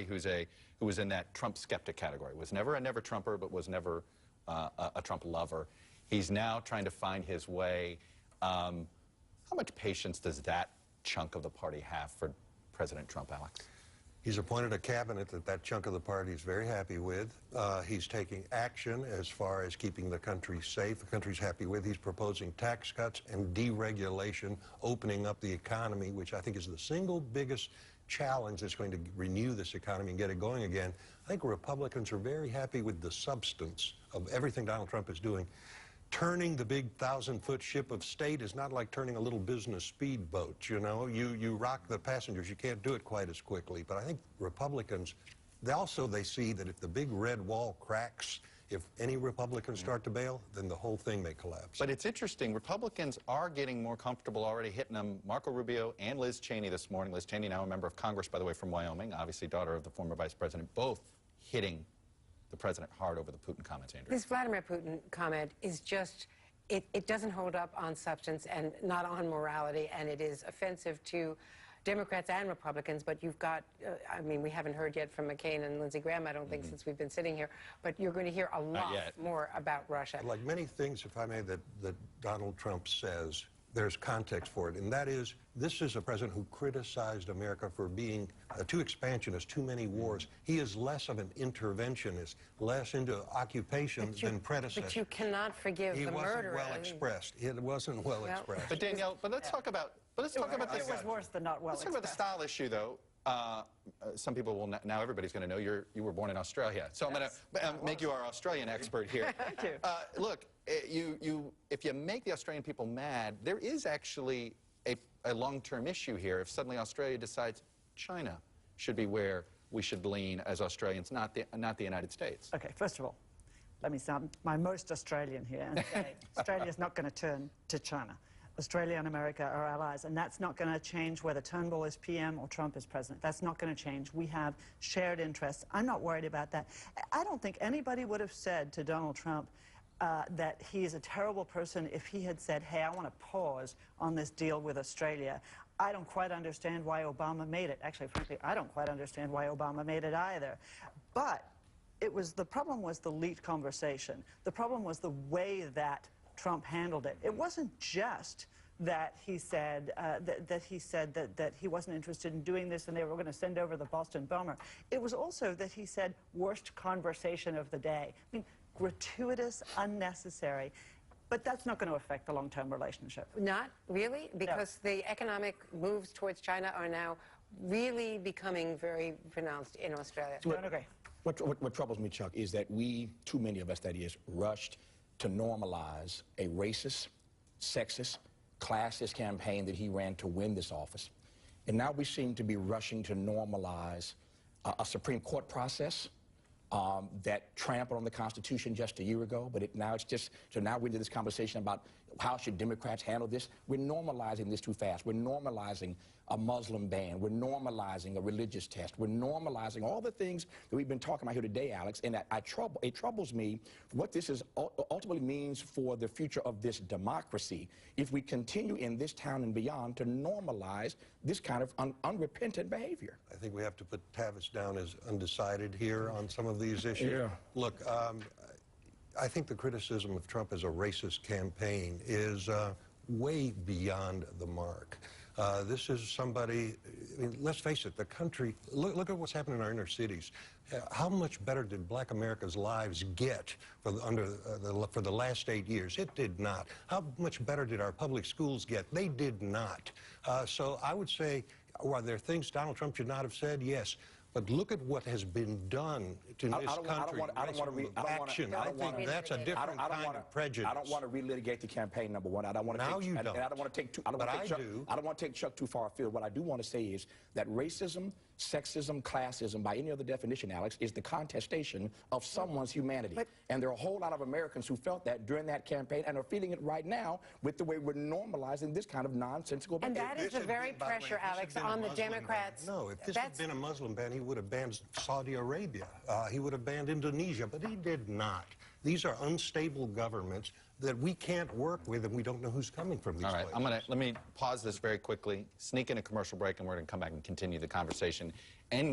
who was in that Trump skeptic category, was never a never Trumper, but was never a Trump lover. He's now trying to find his way. How much patience does that chunk of the party have for President Trump, Alex? He's appointed a cabinet that chunk of the party is very happy with. He's taking action as far as keeping the country safe. The country's happy with. He's proposing tax cuts and deregulation, opening up the economy, which I think is the single biggest challenge that's going to renew this economy and get it going again. I think Republicans are very happy with the substance of everything Donald Trump is doing. Turning the big 1,000-foot ship of state is not like turning a little business speedboat, you know. You rock the passengers. You can't do it quite as quickly. But I think Republicans, they see that if the big red wall cracks, if any Republicans start to bail, then the whole thing may collapse. But it's interesting. Republicans are getting more comfortable already hitting them. Marco Rubio and Liz Cheney this morning. Liz Cheney, now a member of Congress, by the way, from Wyoming, obviously daughter of the former vice president, both hitting the president hard over the Putin comments, Andrew. This Vladimir Putin comment is just, it doesn't hold up on substance and not on morality, and it is offensive to Democrats and Republicans. But you've got, I mean, we haven't heard yet from McCain and Lindsey Graham, I don't think, since we've been sitting here, but you're going to hear a lot more about Russia. Like many things, if I may, that Donald Trump says, there's context for it, and that is, this is a president who criticized America for being too expansionist, too many wars. He is less of an interventionist, less into occupation than predecessor. But you cannot forgive the murderer. He wasn't well expressed. It wasn't well expressed. But Danielle, let's talk about this. It was worse than not well expressed. Let's talk about the style issue, though. Some people will now everybody's going to know you were born in Australia. So I'm going to make you our Australian expert here. Thank you. Look, if you make the Australian people mad, there is actually a long-term issue here. If suddenly Australia decides China should be where we should lean as Australians, not the United States. Okay, first of all, let me sound my most Australian here and say Australia's not going to turn to China. Australia and America are allies, and that's not going to change whether Turnbull is PM or Trump is president. That's not going to change. We have shared interests. I'm not worried about that. I don't think anybody would have said to Donald Trump that he is a terrible person if he had said, hey, I want to pause on this deal with Australia. I don't quite understand why Obama made it. Actually, frankly, I don't quite understand why Obama made it either. But the problem was the leaked conversation. The problem was the way that Trump handled it. It wasn't just that he said that he wasn't interested in doing this and they were going to send over the Boston bomber. It was also that he said worst conversation of the day. I mean, gratuitous, unnecessary. But that's not going to affect the long-term relationship. Not really? Because the economic moves towards China are now really becoming very pronounced in Australia. What troubles me, Chuck, is that we, too many of us, that is, rushed to normalize a racist, sexist, classist campaign that he ran to win this office. And now we seem to be rushing to normalize a Supreme Court process that trampled on the Constitution just a year ago, but now we're into this conversation about how should Democrats handle this. We're normalizing this too fast. We're normalizing a Muslim ban. We're normalizing a religious test. We're normalizing all the things that we've been talking about here today, Alex, and it troubles me what this ultimately means for the future of this democracy if we continue in this town and beyond to normalize this kind of unrepentant behavior. I think we have to put Tavis down as undecided here on some of these issues. Yeah. Look, I think the criticism of Trump as a racist campaign is way beyond the mark. This is somebody, I mean, let's face it, the country, look at what's happening in our inner cities. How much better did Black America's lives get for the last 8 years? It did not. How much better did our public schools get? They did not. So I would say, are there things Donald Trump should not have said? Yes. But look at what has been done to this country. I think that's a different kind of prejudice. I don't want to relitigate the campaign, number one. I don't want to now you don't. And I don't want to take I don't want to take Chuck too far afield. What I do want to say is that racism, sexism, classism, by any other definition, Alex, is the contestation of someone's humanity. And there are a whole lot of Americans who felt that during that campaign and are feeling it right now with the way we're normalizing this kind of nonsensical behavior. And that is the very pressure, Alex, on the Democrats. No, if this had been a Muslim ban, he would have banned Saudi Arabia. He would have banned Indonesia, but he did not. These are unstable governments that we can't work with, and we don't know who's coming from these places. All right, let me pause this very quickly, sneak in a commercial break, and we're going to come back and continue the conversation.